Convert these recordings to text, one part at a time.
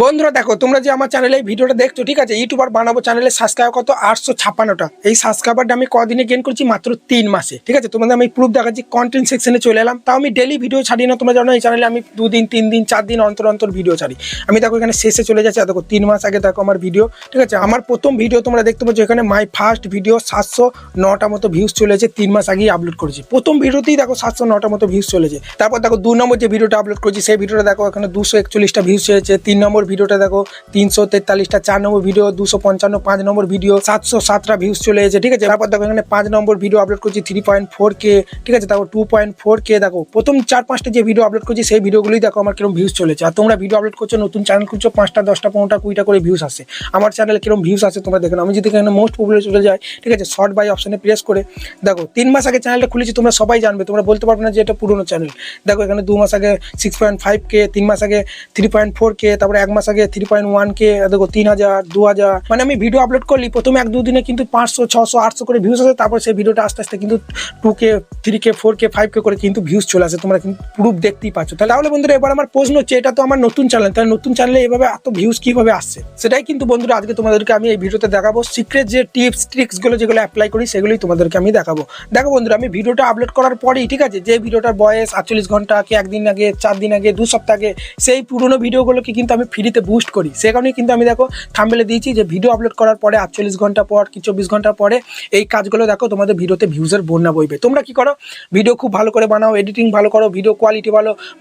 বন্ধুরা দেখো, তোমরা যে আমার চ্যানেলে এই ভিডিওটা দেখছো, ঠিক আছে, ইউটিউবার বানাবো চ্যানেলে সাবস্ক্রাইবার কত 856টা। এই সাবস্ক্রাইবারটা আমি কদিনে গেইন করছি? মাত্র 3 মাসে। ঠিক আছে, তোমাদের আমি প্রুফ দেখাচ্ছি। কন্টেন্ট সেকশনে চলে এলাম। তাও আমি ডেলি ভিডিও ছাড়ি না, তোমরা জানো এই চ্যানেলে আমি 2 দিন 3 দিন 4 দিন অন্তর অন্তর ভিডিও ছাড়ি। আমি দেখো এখানে শেষে চলে যাচ্ছে, দেখো 3 মাস আগে দেখো আমার ভিডিও। ঠিক আছে, আমার প্রথম ভিডিও তোমরা দেখতে পাচ্ছ এখানে মাই ফার্স্ট ভিডিও 709টা মতো ভিউজ চলেছে। 3 মাস আগেই আপলোড করেছি। প্রথম ভিডিওতেই দেখো 709টা মতো ভিউজ চলেছে। তারপর দেখো 2 নম্বর যে ভিডিওটা আপলোড করেছি সেই ভিডিওটা দেখো এখানে 241টা ভিউজ চলেছে। 3 নম্বর ভিডিওটা দেখো 343টা, 4 নম্বর ভিডিও 255, 5 নম্বর ভিডিও 707টা ভিউজ চলে এসেছে। ঠিক আছে, তারপর দেখো এখানে 5 নম্বর ভিডিও আপলোড করছি 3.4K। ঠিক আছে, দেখো 2.4K। দেখো প্রথম 4-5টা যে ভিডিও আপলোড করছি সেই ভিডিওগুলোই দেখো আমার কিরকম ভিউজ চলেছে। আর তোমরা ভিডিও আপলোড করছো, নতুন চ্যানেল করছো, 5টা 10টা 15টা 20টা করে ভিউজ আসে। আমার চ্যানেলে কিরকম ভিউজ আসে তোমরা দেখো। আমি যদি এখানে মোস্ট পপুলার চলে যাই, ঠিক আছে, শর্ট বাই অপশনে প্রেস করে দেখো 3 মাস আগে চ্যানেলটা খুলেছি, তোমরা সবাই জানবে, তোমরা বলতে পারবে না যে এটা পুরনো চ্যানেল। দেখো এখানে 2 মাস আগে 6.5K, 3 মাস আগে 3.4K, তারপরে 1 মাস আগে 3.1K, দেখো 3000, 2000। মানে আমি ভিডিও আপলোড করলি প্রথমে 1-2 দিনে কিন্তু 500, 600, 800 করে ভিউজ আসে। তারপর সেই ভিডিওটা আস্তে আস্তে কিন্তু 2K, 3K, 4K, 5K করে কিন্তু ভিউজ চলে আসে। তোমরা কিন্তু প্রুফ দেখতেই পাচ্ছ। তাহলে বন্ধুরা এবার আমার প্রশ্ন হচ্ছে, এটা তো আমার নতুন চ্যানেল, তাহলে নতুন চ্যানেলে এভাবে এত ভিউজ কিভাবে আসছে? সেটাই কিন্তু বন্ধুরা আজকে তোমাদেরকে আমি এই ভিডিওতে দেখাবো। সিক্রেট যে টিপস ট্রিক্সগুলো যেগুলো অ্যাপ্লাই করি সেগুলোই তোমাদেরকে আমি দেখাবো। দেখো বন্ধুরা, আমি ভিডিওটা আপলোড করার পরেই, ঠিক আছে, যে ভিডিওটার বয়স 48 ঘন্টা কি 1 দিন আগে, 4 দিন আগে, 2 সপ্তাহ আগে, সেই পুরোনো ভিডিওগুলোকে কিন্তু আমি ফ্রিতে বুস্ট করি। সে কারণেই কিন্তু আমি দেখো থাম্বনেলে দিয়েছি যে ভিডিও আপলোড করার পরে 48 ঘন্টা পর কি 24 ঘন্টা পরে এই কাজগুলো দেখো তোমাদের ভিডিওতে ভিউজের বন্যা বইবে। তোমরা কি করো? ভিডিও খুব ভালো করে বানাও, এডিটিং ভালো করো, ভিডিও কোয়ালিটি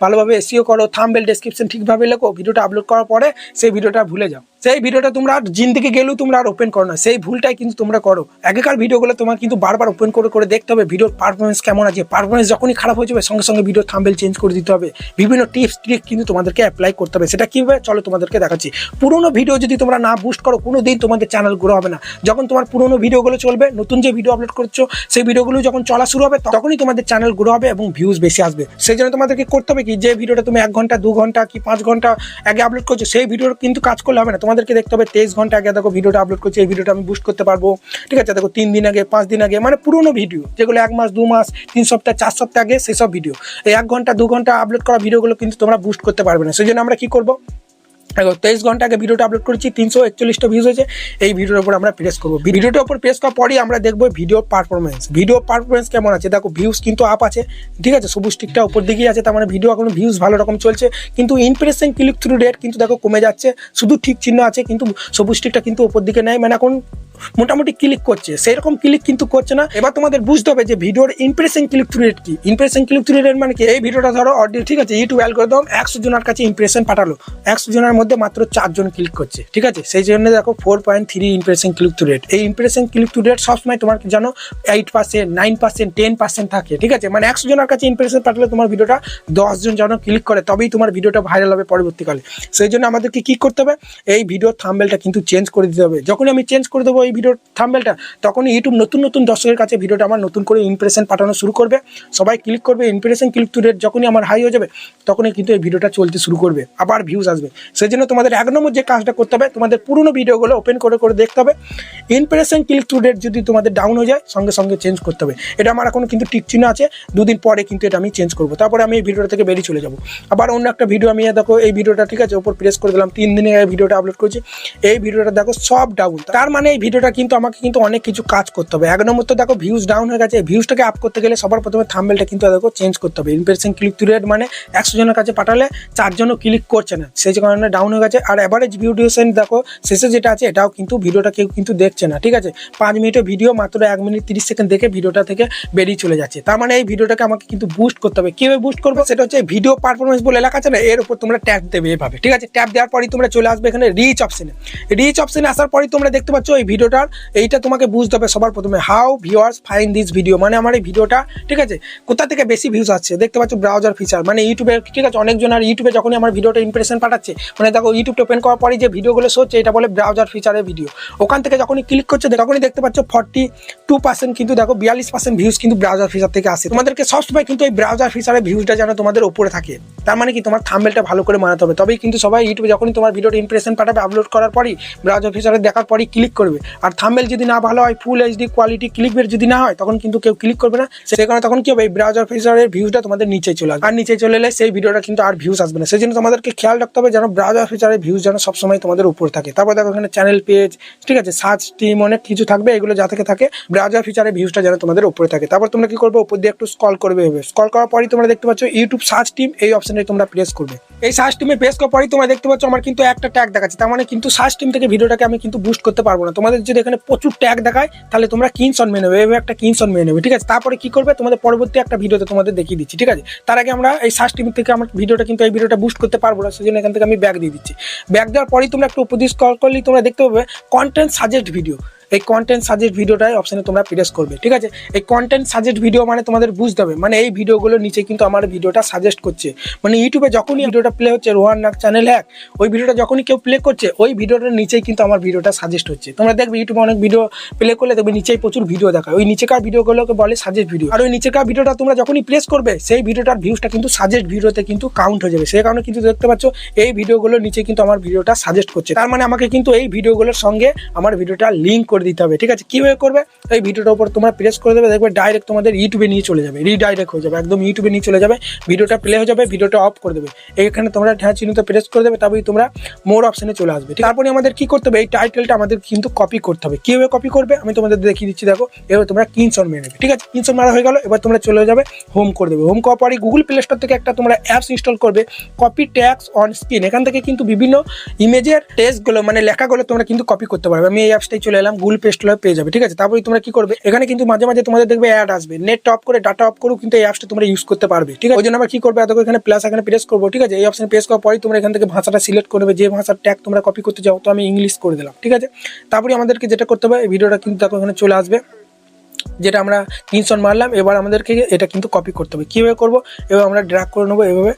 ভালোভাবে এসইও করো, থাম্বনেল ডেসক্রিপশন ঠিকভাবে লেখো। ভিডিওটা আপলোড করার পরে সেই ভিডিওটা ভুলে যাও। সেই ভিডিওটা তোমরা জিন্দিগি গেলেও তোমরা আর ওপেন করো না। সেই ভুলটাই কিন্তু তোমরা করো। আগেকার ভিডিওগুলো তোমার কিন্তু বারবার ওপেন করে দেখতে হবে ভিডিওর পারফরমেন্স কেমন আছে। পারফরমেন্স যখনই খারাপ হয়ে যাবে সঙ্গে সঙ্গে ভিডিও থাম্বনেল চেঞ্জ করে দিতে হবে। বিভিন্ন টিপস ট্রিক কিন্তু তোমাদেরকে অ্যাপ্লাই করতে হবে। সেটা কীভাবে চলো তোমাদেরকে দেখাচ্ছি। পুরোনো ভিডিও যদি তোমরা না বুস্ট করো, কোনো দিন তোমাদের চ্যানেল গ্রো হবে না। যখন তোমার পুরোনো ভিডিওগুলো চলবে, নতুন যে ভিডিও আপলোড করছো সেই ভিডিওগুলো যখন চলা শুরু হবে, তখনই তোমাদের চ্যানেল গ্রো হবে এবং ভিউজ বেশি আসবে। সেই জন্য তোমাদেরকে করতে হবে কি, যে ভিডিওটা তুমি 1 ঘন্টা 2 ঘন্টা কি 5 ঘন্টা আগে আপলোড করছো সেই ভিডিওর কিন্তু কাজ করলে হবে না। তোমাদেরকে দেখতে হবে 23 ঘন্টা আগে দেখো ভিডিওটা আপলোড করছি, এই ভিডিওটা আমি বুস্ট করতে পারবো। ঠিক আছে, দেখো 3 দিন আগে, 5 দিন আগে, মানে পুরোনো ভিডিও যেগুলো 1 মাস 2 মাস 3 সপ্তাহ 4 সপ্তাহ আগে, সেসব ভিডিও এই 1 ঘন্টা 2 ঘন্টা আপলোড করা ভিডিওগুলো কিন্তু তোমরা বুস্ট করতে পারবে না। সেই জন্য আমরা কি করবো, 23 ঘন্টা আগে ভিডিওটা আপলোড করেছি, 341টা ভিউজ হয়েছে, এই ভিডিওর উপর আমরা প্রেস করবো। ভিডিওটার উপর প্রেস করার পরেই আমরা দেখবো ভিডিও পারফরমেন্স কেমন আছে। দেখো ভিউজ কিন্তু আপ আছে, ঠিক আছে, সবুজ টিকটা উপর দিকেই আছে, তার মানে ভিডিও এখন ভিউজ ভালো রকম চলছে। কিন্তু ইমপ্রেশন ক্লিক থ্রু রেট কিন্তু দেখো কমে যাচ্ছে, শুধু ঠিক চিহ্ন আছে কিন্তু সবুজ টিকটা কিন্তু উপর দিকে নেয়, মানে এখন মোটামুটি ক্লিক করছে, সেই রকম ক্লিক কিন্তু করছে না। এবার তোমাদের বুঝতে হবে যে ভিডিওর ইমপ্রেশন ক্লিক থ্রু রেট কি। ইমপ্রেশন ক্লিক থ্রু রেট মানে কি, এই ভিডিওটা ধরো অডিও, ঠিক আছে, ইউটিউব অ্যালগরিদম 100 জনের কাছে ইমপ্রেশন পাঠালো, 100 জনের মধ্যে মাত্র 4 জন ক্লিক করছে। ঠিক আছে, সেই জন্য দেখো 4.3 ইমপ্রেশন ক্লিক থ্রু রেট। এই ইমপ্রেশন ক্লিক থ্রু রেট সবসময় তোমার জানো 8%, 9%, 10% থাকে। ঠিক আছে, মানে 100 জনের কাছে ইমপ্রেশন পাঠালে তোমার ভিডিওটা 10 জন যেন ক্লিক করে, তবেই তোমার ভিডিওটা ভাইরাল হবে পরবর্তীকালে। সেই জন্য আমাদেরকে কি করতে হবে, এই ভিডিওর থাম্বনেলটা কিন্তু চেঞ্জ করে দিতে হবে। যখন আমি চেঞ্জ করে দেবো এই ভিডিওর থাম্বনেলটা, তখন ইউটিউব নতুন দর্শকের কাছে ভিডিওটা আমার নতুন করে ইমপ্রেশন পাঠানো শুরু করবে, সবাই ক্লিক করবে। ইমপ্রেশন ক্লিক থ্রু রেট যখনই আমার হাই হয়ে যাবে, তখনই কিন্তু এই ভিডিওটা চলতে শুরু করবে, আবার ভিউজ আসবে। সেই জন্য তোমাদের 1 নম্বর যে কাজটা করতে হবে, তোমাদের পুরোনো ভিডিওগুলো ওপেন করে দেখতে হবে। ইমপ্রেশন ক্লিক থ্রু রেট যদি তোমাদের ডাউন হয়ে যায়, সঙ্গে সঙ্গে চেঞ্জ করতে হবে। এটা আমার এখন কিন্তু টিক চিহ্ন আছে, 2 দিন পরে কিন্তু এটা আমি চেঞ্জ করবো। তারপরে আমি এই ভিডিওটা থেকে বেরিয়ে চলে যাবো। আবার অন্য একটা ভিডিও আমি দেখো এই ভিডিওটা, ঠিক আছে, ওপর প্রেস করে দিলাম, 3 দিনে এই ভিডিওটা আপলোড করেছি, এই ভিডিওটা দেখো সব ডাউন। তার মানে এই ভিডিওটা কিন্তু আমাকে কিন্তু অনেক কিছু কাজ করতে হবে। 1 নম্বর তো দেখো ভিউজ ডাউন হয়ে গেছে। ভিউজটাকে আপ করতে গেলে সবার প্রথমে থাম্বনেলটা কিন্তু দেখো চেঞ্জ করতে হবে। ইমপ্রেশন ক্লিক থ্রু রেট মানে 100 জনের কাছে পাঠালে 4 জনও ক্লিক করছে না, সেই কারণে ডাউন হয়ে গেছে। আর অ্যাভারেজ ভিউ ডিউরেশন দেখো শেষে যেটা আছে, এটাও কিন্তু ভিডিওটা কেউ কিন্তু দেখছে না। ঠিক আছে, 5 মিনিটের ভিডিও মাত্র 1 মিনিট 30 সেকেন্ড দেখে ভিডিওটা থেকে বেরিয়ে চলে যাচ্ছে। তার মানে এই ভিডিওটাকে আমাকে কিন্তু বুস্ট করতে হবে। কীভাবে বুস্ট করবো, সেটা হচ্ছে ভিডিও পারফরমেন্স বলে লেখা আছে না, এর উপর তোমরা ট্যাপ দেবে এভাবে। ঠিক আছে, ট্যাপ দেওয়ার পরই তোমরা চলে আসবে এখানে রিচ অপশনে আসার পরই তোমরা দেখতে পাচ্ছ এই ভিডিওটার এইটা তোমাকে বুঝতে হবে সবার প্রথমে, how viewers find this video, মানে আমার এই ভিডিওটা, ঠিক আছে, কোথা থেকে বেশি ভিউজ আসছে। দেখতে পাচ্ছ ব্রাউজার ফিচার, মানে ইউটিউবে, ঠিক আছে, অনেকজন আর ইউটিউবে যখনই আমার ভিডিওটা ইমপ্রেশন পাঠাচ্ছে, মানে দেখো ইউটিউবটা ওপেন করার পরই যে ভিডিওগুলো শো হচ্ছে এটা বলে ব্রাউজার ফিচারের ভিডিও। ওখান থেকে যখনই ক্লিক করছে তখনই দেখতে পাচ্ছ 42% কিন্তু দেখো 42% ভিউজ কিন্তু ব্রাউজার ফিচার থেকে আসে। তোমাদেরকে সবসময় কিন্তু এই ব্রাউজার ফিচারের ভিউজটা যেন তোমাদের উপরে থাকে। তার মানে কি, তোমার থাম্বনেলটা ভালো করে বানাতে হবে, তবেই কিন্তু সবাই ইউটিউবে যখনই তোমার ভিডিওটা ইমপ্রেশন পাঠাবে আপলোড করার পরই ব্রাউজার ফিচারে দেখার পরই ক্লিক করবে। আর থাম্বনেল যদি না ভালো হয়, ফুল এইচডি কোয়ালিটি ক্লিকবেট যদি না হয়, তখন কিন্তু কেউ ক্লিক করবে না। সেই কারণে তখন কি হবে, এই ব্রাউজার ফিচারের ভিউজটা তোমাদের নিচে চলে আসবে, আর নিচে চলে এলে সেই ভিডিওটা কিন্তু আর ভিউজ আসবে না। সেই জন্য তোমাদেরকে খেয়াল রাখতে হবে যেন ব্রাউজার ফিচারের ভিউজ যেন সবসময় তোমাদের উপর থাকে। তারপর দেখো এখানে চ্যানেল পেজ, ঠিক আছে, সার্চ টিম, অনেক কিছু থাকবে, এগুলো যা থেকে থাকে ব্রাউজার ফিচারের ভিউজটা যেন তোমাদের উপরে থাকে। তারপর তোমরা কি করবে, উপর দিয়ে একটু স্ক্রল করবে, স্ক্রল করার পরই তোমরা দেখতে পাচ্ছ ইউটিউব সার্চ টিম, এই অপশনে তোমরা প্রেস করবে। এই সার্চ টিমে প্রেস করার পরই তোমরা দেখতে পাচ্ছ আমার কিন্তু একটা ট্যাগ দেখাচ্ছে, তার মানে কিন্তু সার্চ টিম থেকে ভিডিওটাকে আমি কিন্তু বুস্ট করতে পারবো না। তোমাদের যদি এখানে প্রচুর ট্যাগ দেখায় তাহলে তোমরা কিনসন মেনে নেবে, এভাবে একটা কিনসন মেনে নেবে, ঠিক আছে। তারপরে কি করবে, তোমাদের পরবর্তী একটা ভিডিওতে তোমাদের দেখিয়ে দিচ্ছি, ঠিক আছে। তার আগে আমরা এই সার্চ টিম থেকে আমার ভিডিওটা কিন্তু এই ভিডিওটা বুস্ট করতে পারবো না, সেজন্য এখান থেকে আমি ব্যাক দিয়ে দিচ্ছি। ব্যাক দেওয়ার পরই তোমরা একটু উপর দিয়ে স্ক্রল করলেই তোমরা দেখতে পাবে কন্টেন্ট সাজেস্ট ভিডিও। এই কন্টেন্ট সাজেস্ট ভিডিওটাই অপশনে তোমরা প্রেস করবে, ঠিক আছে। এই কন্টেন্ট সাজেস্ট ভিডিও মানে তোমাদের বুঝতে হবে, মানে এই ভিডিওগুলোর নিচে কিন্তু আমার ভিডিওটা সাজেস্ট করছে। মানে ইউটিউবে যখনই ভিডিওটা প্লে হচ্ছে, রোহান নাগ চ্যানেল হ্যাক, ওই ভিডিওটা যখনই কেউ প্লে করছে, ওই ভিডিওটার নিচেই কিন্তু আমার ভিডিওটা সাজেস্ট হচ্ছে। তোমরা দেখবে ইউটিউবে অনেক ভিডিও প্লে করলে দেখবে নিচেই প্রচুর ভিডিও দেখায়, ওই নিচেকার ভিডিওগুলোকে বলে সাজেস্ট ভিডিও। আর ওই নিচেকার ভিডিওটা তোমরা যখনই প্রেস করবে, সেই ভিডিওটার ভিউজটা কিন্তু সাজেস্ট ভিডিওতে কিন্তু কাউন্ট হয়ে যাবে। সেই কারণে কিন্তু দেখতে পাচ্ছ এই ভিডিওগুলোর নিচে কিন্তু আমার ভিডিওটা সাজেস্ট করছে, তার মানে আমাকে কিন্তু এই ভিডিওগুলোর সঙ্গে আমার ভিডিওটা লিঙ্ক করে দিতে হবে, ঠিক আছে। কিভাবে করবে, এই ভিডিওটার উপর তোমরা প্রেস করে দেবে, দেখবে ডাইরেক্ট তোমাদের ইউটিউবে নিয়ে চলে যাবে, রিডাইরেক্ট হয়ে যাবে, একদম ইউটিউবে নিয়ে চলে যাবে, ভিডিওটা প্লে হয়ে যাবে, ভিডিওটা অফ করে দেবে। এইখানে তোমরা চিহ্নতে প্রেস করে দেবে, তারপরে তোমরা মোর অপশনে চলে আসবে। তারপরে আমাদের কি করতে হবে, এই টাইটেলটা আমাদের কিন্তু কপি করতে হবে। কিভাবে কপি করবে আমি তোমাদের দেখিয়ে দিচ্ছি, দেখো। এবার তোমরা কিনসন মেরে নেবে, ঠিক আছে। কিনসন মারা হয়ে গেল, এবার তোমরা চলে যাবে হোম করে দেবে। হোম করার পরে গুগল প্লে স্টোর থেকে একটা তোমরা অ্যাপস ইনস্টল করবে, কপি ট্যাক্স অন স্ক্রিন। এখান থেকে কিন্তু বিভিন্ন ইমেজের টেক্সটগুলো মানে লেখাগুলো তোমরা কিন্তু কপি করতে পারবে। আমি এই অ্যাপসটাই চলে এলাম, গুগল প্লে স্টোরে পেয়ে যাবে, ঠিক আছে। তারপরে তোমরা কি করবে, এখানে কিন্তু মাঝে মাঝে তোমাদের দেখবে অ্যাড আসবে, নেট অফ করে ডাটা অফ করেও কিন্তু এই অ্যাপসটা তোমরা ইউজ করতে পারবে, ঠিক আছে। ওই জন্য আমরা কি করবে, এতক্ষণ এখানে প্লাস এখানে প্রেস করবো, ঠিক আছে। এই অপশনে প্রেস করার পরই তোমরা এখান থেকে ভাষাটা সিলেক্ট করবে, যে ভাষার ট্যাগ তোমরা কপি করতে চাও, তো আমি ইংলিশ করে দিলাম, ঠিক আছে। তারপরে আমাদেরকে যেটা করতে হবে, এই ভিডিওটা কিন্তু দেখো এখানে চলে আসবে, যেটা আমরা কিনসন মারলাম। এবার আমাদেরকে এটা কিন্তু কপি করতে হবে। কীভাবে করবো, এবার আমরা ড্র্যাগ করে নেবো, এভাবে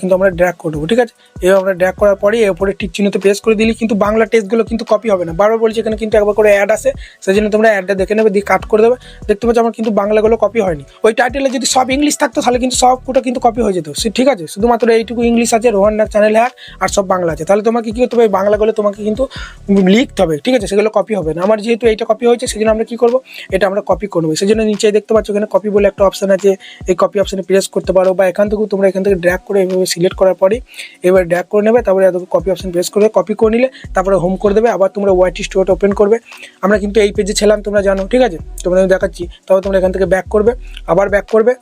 কিন্তু আমরা ড্র্যাগ করে নেবো, ঠিক আছে। এবার আমরা ড্র্যাগ করার পরে এর উপরে টিক চিহ্নতে প্রেস করে দিলে কিন্তু বাংলা টেক্সটগুলো কিন্তু কপি হবে না। বারবার বলছি এখানে কিন্তু একবার করে অ্যাড আসে, সেই জন্য তোমরা অ্যাডটা দেখে নেবে, দিয়ে কাট করে দেবে। দেখতে পাচ্ছ আমার কিন্তু বাংলাগুলো কপি হয়নি। ওই টাইটেলে যদি সব ইংলিশ থাকতো তাহলে কিন্তু সবটা কিন্তু কপি হয়ে যেত, ঠিক আছে। শুধুমাত্র এইটুকু ইংলিশ আছে, রোহান নাগ চ্যানেল হ্যাক, আর সব বাংলা আছে। তাহলে তোমাকে কী করতে হবে, বাংলাগুলো তোমাকে কিন্তু লিখতে হবে, ঠিক আছে। সেগুলো কপি হবে না। আমার যেহেতু এইটা কপি হয়েছে, সেই জন্য আমরা কী করবো, এটা আমরা কপি করবো। সেই জন্য নিচে দেখতে পাচ্ছ এখানে কপি বলে একটা অপশন আছে, এই কপি অপশনে প্রেস করতে পারো, বা এখান থেকেও তোমরা এখান থেকে ড্র্যাগ করে এভাবে সিলেক্ট করার পরে এবার ড্র্যাগ করে নেবে, তারপরে কপি অপশন প্রেস করবে, কপি করে নিলে তারপরে হোম করে দেবে। আবার তোমরা ওয়াইটি স্টুডিওটা ওপেন করবে। আমরা কিন্তু এই পেজে ছিলাম, তোমরা জানো, ঠিক আছে। তোমাদের দেখাচ্ছি, তারপর তোমরা এখান থেকে ব্যাক করবে, আবার ব্যাক করবে,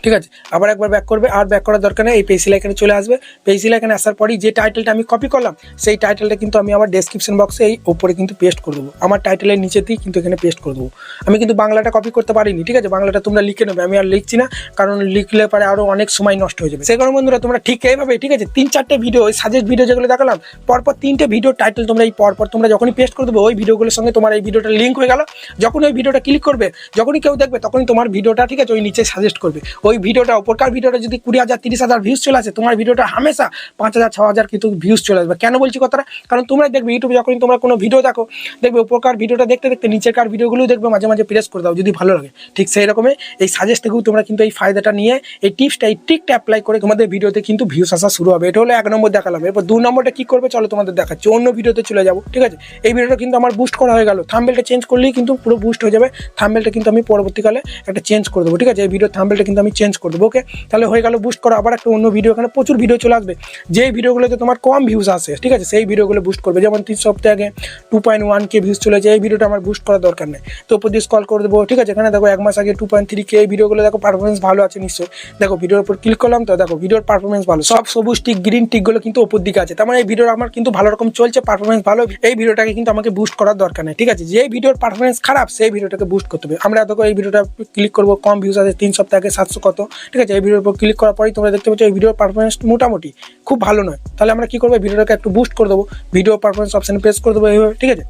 ঠিক আছে। আবার একবার ব্যাক করবে, আর ব্যাক করার দরকার নেই, এই পেজটা এখানে চলে আসবে। পেজটা এখানে আসার পরেই যে টাইটেলটা আমি কপি করলাম, সেই টাইটেলটা কিন্তু আমি আমার ডেসক্রিপশন বক্সে এই উপরে কিন্তু পেস্ট করে দেবো, আমার টাইটেলের নিচেতেই কিন্তু এখানে পেস্ট করে দেবো। আমি কিন্তু বাংলাটা কপি করতে পারিনি, ঠিক আছে। বাংলাটা তোমরা লিখে নেবে, আমি আর লিখছি না, কারণ লিখলে পরে আরও অনেক সময় নষ্ট হয়ে যাবে। সেই কারণে বন্ধুরা তোমরা ঠিক এইভাবে, ঠিক আছে, 3-4টে ভিডিও, ওই সাজেস্ট ভিডিও যেগুলো দেখালাম, পরপর 3টে ভিডিও টাইটেল তোমরা এই পরপর তোমরা যখনই পেস্ট করে দেবো, ওই ভিডিওগুলোর সঙ্গে তোমার এই ভিডিওটা লিঙ্ক হয়ে গেল। যখন ওই ভিডিওটা ক্লিক করবে, যখনই কেউ দেখবে, তখনই তোমার ভিডিওটা, ঠিক আছে, ওই নিচে সাজেস্ট করবে। ওই ভিডিওটা উপরকার ভিডিওটা যদি 20,000-30,000 ভিউজ চলে আসে, তোমার ভিডিওটা হামেশা 5,000-6,000 কিন্তু ভিউজ চলে আসবে। কেন বলছি কথাটা, কারণ তোমরা দেখবে ইউটিউবে যখন তোমরা কোনো ভিডিও দেখো, দেখবে উপরকার ভিডিওটা দেখতে দেখতে নিচেকার ভিডিওগুলোও দেখবে মাঝে মাঝে প্রেস করে দাও যদি ভালো লাগে। ঠিক সেই রকমই এই সাজেস্ট থেকেও তোমরা কিন্তু এই ফায়দাটা নিয়ে এই টিপসটা, এই ট্রিকটা অ্যাপ্লাই করে তোমাদের ভিডিওতে কিন্তু ভিউজ আসা শুরু হবে। এটা হলো 1 নম্বর দেখালাম। এরপর 2 নম্বরটা কি করবে, চলো তোমাদের দেখাচ্ছি। অন্য ভিডিওতে চলে যাবো, ঠিক আছে। এই ভিডিওটা কিন্তু আমার বুস্ট করা হয়ে গেল, থাম্বনেলটা চেঞ্জ করলেই কিন্তু পুরো বুস্ট হয়ে যাবে। থাম্বনেলটা কিন্তু আমি পরবর্তীকালে একটা চেঞ্জ করে দেবো, ঠিক আছে। এই ভিডিও থাম্বনেলটা কিন্তু আমি চেঞ্জ করে দেবো, ওকে। তাহলে হয়ে গেল বুস্ট করা। আবার একটা অন্য ভিডিও, এখানে প্রচুর ভিডিও চলে আসবে, যেই ভিডিওগুলোতে তোমার কম ভিউজ আসে, ঠিক আছে, সেই ভিডিওগুলো বুস্ট করবে। যেমন 3 সপ্তাহ আগে 2.1K ভিউজ চলেছে, এই ভিডিওটা আমার বুস্ট করার দরকার নেই, তো উপর দিয়ে স্ক্রল করে দেবো, ঠিক আছে। এখানে দেখো 1 মাস আগে 2.3K, এই ভিডিওগুলো দেখো পারফরমেন্স ভালো আছে নিশ্চয়ই। দেখো ভিডিওর উপর ক্লিক করলাম, তো দেখো ভিডিওর পারফরমেন্স ভালো, সব সবুজ টিক গ্রিন টিকগুলো কিন্তু উপর দিকে আছে, তার মানে এই ভিডিওর আমার কিন্তু ভালো রকম চলছে, পারফরমেন্স ভালো। এই ভিডিওটাকে কিন্তু আমাকে বুস্ট করার দরকার নেই, ঠিক আছে। যে ভিডিওর পারফরমেন্স খারাপ, সেই ভিডিওটাকে বুস্ট করতে হবে। আমরা দেখো এই ভিডিওটা ক্লিক করবো, কম ভিউজ আছে, 3 সপ্তাহ আগে 700 কত, ঠিক আছে। এই ভিডিওর উপর ক্লিক করার পরেই তোমরা দেখতে পাচ্ছ এই ভিডিওর পারফরমেন্স মোটামুটি খুব ভালো নয়। তাহলে আমরা কি করবো, ভিডিওটাকে একটু বুস্ট করে দেবো, ভিডিও পারফরমেন্স অপশানে প্রেস করে দেবো এইভাবে, ঠিক আছে।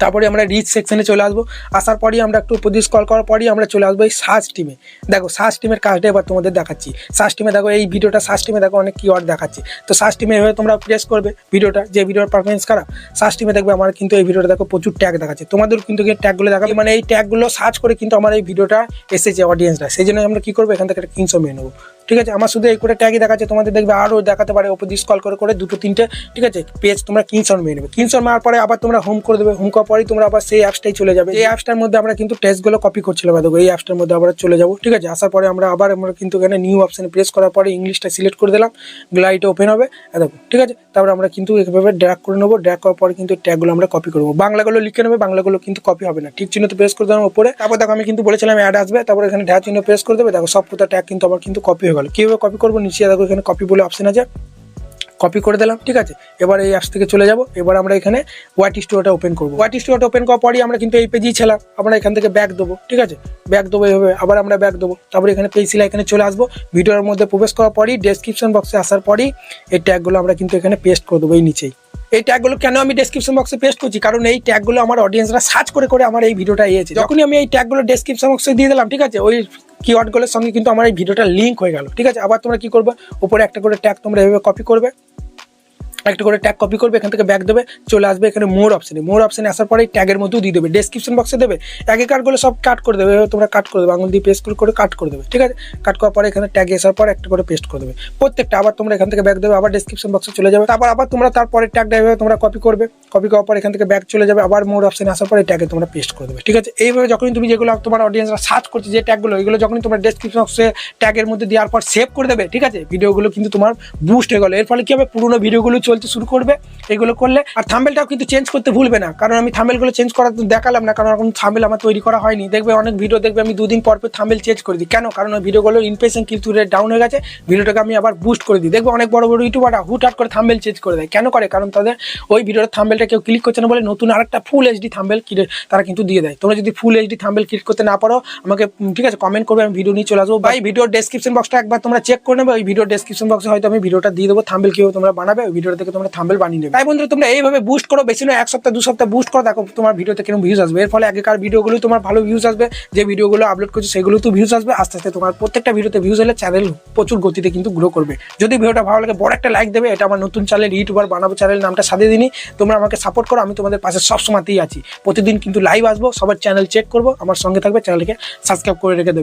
তারপরে আমরা রিচ সেকশনে চলে আসবো, আসার পরই আমরা একটু উপর দিয়ে স্ক্রল করার পরই আমরা চলে আসবো এই সার্চ টিমে। দেখো সার্চ টিমের কাজটা এবার তোমাদের দেখাচ্ছি। সার্চ টিমে দেখো এই ভিডিওটা, সার্চ টিমে দেখো অনেক কিওয়ার্ড দেখাচ্ছে, তো সার্চ টিমে এভাবে তোমরা প্রেস করবে ভিডিওটা, যে ভিডিওর পারফরমেন্স খারাপ, সার্চ টিমে দেখবে আমার কিন্তু এই ভিডিওটা দেখো প্রচুর ট্যাগ দেখাচ্ছে। তোমাদের কিন্তু এই ট্যাগগুলো দেখাবে, মানে এই ট্যাগগুলো সার্চ করে কিন্তু আমার এই ভিডিওটা এসেছে অডিয়েন্সরা, সেই জন্য আমরা কি করবো, এখান থেকে একটা 300 মেনে নেবো, ঠিক আছে। আমার শুধু এই করে ট্যাগই দেখাচ্ছে, তোমাদের দেখবে আরও দেখাতে পারে ওপর দিয়ে স্ক্রল করে দুটো তিনটে, ঠিক আছে, পেজ তোমরা স্ক্রিনশট মেরে নেবে। স্ক্রিনশট মারার পরে আবার তোমরা হোম করে দেবে। হোম করার পরেই তোমরা আবার সেই অ্যাপসটাই চলে যাবে। এই অ্যাপসটার মধ্যে আমরা কিন্তু টেক্সটগুলো কপি করছিলাম, দেখো এই অ্যাপসটার মধ্যে আবার চলে যাবো, ঠিক আছে। আসার পরে আমরা কিন্তু এখানে নিউ অপশানে প্রেস করার পরে ইংলিশটা সিলেক্ট করে দিলাম, গ্লাইড ওপেন হবে, দেখো, ঠিক আছে। তারপরে আমরা কিন্তু এইভাবে ড্র্যাগ করে নেবো, ড্র্যাগ করার পরে কিন্তু ট্যাগগুলো আমরা কপি করবো। বাংলাগুলো লিখে নেবে, বাংলাগুলো কিন্তু কপি হবে না। ঠিক চিহ্নতে প্রেস করে দেবো উপরে। তারপর দেখো আমি কিন্তু বলেছিলাম অ্যাড আসবে, তারপর এখানে ঢাকা চিহ্ন প্রেস করে দেবে, দেখো সব পুরো ট্যাগ কিন্তু আমার কিন্তু কপি হয়ে গেল। কীভাবে কপি করবো, নিচে দেখো এখানে কপি বলে অপশন আছে, কপি করে দিলাম, ঠিক আছে। এবার এই অ্যাপস থেকে চলে যাব। এবার আমরা এখানে হোয়াইট স্টুডিওটা ওপেন করবো। হোয়াইট স্টুডিওটা ওপেন করার পরই আমরা কিন্তু এই পেজেই ছিলাম, আমরা এখান থেকে ব্যাক দেবো, ঠিক আছে, ব্যাক দেবো এইভাবে, আবার আমরা ব্যাক দেবো। তারপরে এখানে পেজগুলো এখানে চলে আসবো। ভিডিওর মধ্যে প্রবেশ করার পরই ডেসক্রিপশন বক্সে আসার পরই এই ট্যাগগুলো আমরা কিন্তু এখানে পেস্ট করে দেবো এই নিচেই। এই ট্যাগগুলো কেন আমি ডেসক্রিপশন বক্সে পেস্ট করছি, কারণ এই ট্যাগগুলো আমার অডিয়েন্সরা সার্চ করে করে আমার এই ভিডিওটা এসেছে। যখনই আমি এই ট্যাগগুলো ডেসক্রিপশন বক্সে দিয়ে দিলাম, ঠিক আছে, ওই কিওয়ার্ডগুলোর সঙ্গে কিন্তু আমার এই ভিডিওটা লিঙ্ক হয়ে গেল, ঠিক আছে। আবার তোমরা কি করবে, উপরে একটা করে ট্যাগ তোমরা এভাবে কপি করবে, একটা করে ট্যাগ কপি করবে, এখান থেকে ব্যাক দেবে, চলে আসবে এখানে মোর অপশানে। মোর অপশানে আসার পরে ট্যাগের মধ্যেও দিয়ে দেবে, ডেসক্রিপশন বক্সে দেবে, এক কার্ডগুলো সব কাট করে দেবে, তোমরা কাট করে দেবে, আঙুল দিয়ে পেস্ট করে কাট করে দেবে, ঠিক আছে। কাট করার পরে এখানে ট্যাগে আসার পর একটা করে পেস্ট করে দেবে প্রত্যেকটা। আবার তোমরা এখান থেকে ব্যাক দেবে, আবার ডেসক্রিপশন বক্সে চলে যাবে, তারপর আবার তোমরা তারপরে ট্যাগটা এভাবে তোমরা কপি করবে, কপি করার পর এখান থেকে ব্যাক চলে যাবে, আবার মোর অপশানে আসার পরে ট্যাগে তোমরা পেস্ট করে দেবে, ঠিক আছে। এইভাবে যখনই তুমি যেগুলো তোমার অডিয়েন্সরা সার্চ করছে যে ট্যাগগুলো, এগুলো যখনই তোমরা ডেসক্রিপশন বক্সে ট্যাগের মধ্যে দেওয়ার পর সেভ করে দেবে, ঠিক আছে, ভিডিওগুলো কিন্তু তোমার বুস্ট হয়ে গেল। এর ফলে কি হবে, পুরোনো ভিডিওগুলো চলতে শুরু করবে এগুলো করলে। আর থাম্বনেলটাও কিন্তু চেঞ্জ করতে ভুলবে না, কারণ আমি থাম্বনেলগুলো চেঞ্জ করা দেখালাম না, কারণ এখন থাম্বনেল আমার তৈরি করা হয়নি। দেখবে অনেক ভিডিও দেখবে আমি 2 দিন পর থাম্বনেল চেঞ্জ করে দিই, কেন, কারণ ওই ভিডিওগুলোর ইমপ্রেশন কিন্তু ডাউন হয়ে গেছে, ভিডিওটাকে আমি আবার বুস্ট করে দিই। দেখবে অনেক বড় বড় ইউটিউবাররা হুটহাট করে থাম্বনেল চেঞ্জ করে দেয়, কেন করে, কারণ তাদের ওই ভিডিওর থাম্বনেলটা কেউ ক্লিক করছে না বলে নতুন আরেকটা ফুল এইচডি থাম্বনেল তারা কিন্তু দিয়ে দেয়। তোমরা যদি ফুল এইচডি থাম্বনেল ক্লিক করতে না পারো আমাকে, ঠিক আছে, কমেন্ট করবে, আমি ভিডিও নিয়ে চলে আসবো। বা এই ভিডিওর ডেসক্রিপশন বক্সটা একবার তোমরা চেক করে নেবে, ওই ভিডিওর ডেসক্রিপশন বক্সে হয়তো আমি ভিডিওটা দিয়ে দেবো, থাম্বনেল কিভাবে তোমরা বানাবে, ওই ভিডিওটা থেকে তোমরা থাম্বনেল বানিয়ে নেবে। তাই বন্ধুরা তোমরা এইভাবে বুস্ট করো, বেশি নয় 1 সপ্তাহ 2 সপ্তাহ বুস্ট করো, দেখো তোমার ভিডিওতে কিরকম ভিউজ আসবে। এর ফলে আগেকার ভিডিওগুলো তোমার ভালো ভিউজ আসবে, যে ভিডিওগুলো আপলোড করছে সেগুলো তো ভিউজ আসবে, আস্তে আস্তে তোমার প্রত্যেকটা ভিডিওতে ভিউজ হলে চ্যানেল প্রচুর গতিতে কিন্তু গ্রো করবে। যদি ভিডিওটা ভালো লাগে বড় একটা লাইক দেবে। এটা আমার নতুন চ্যানেল, ইউটিউবার বানাবো চ্যানেল, নামটা সাজিয়ে দিনই। তোমরা আমাকে সাপোর্ট করো, আমি তোমাদের পাশে সবসময়তেই আছি। প্রতিদিন কিন্তু লাইভ আসবো, সবার চ্যানেল চেক করবো, আমার সঙ্গে থাকবে, চ্যানেলকে সাবস্ক্রাইব করে রেখে দেবে।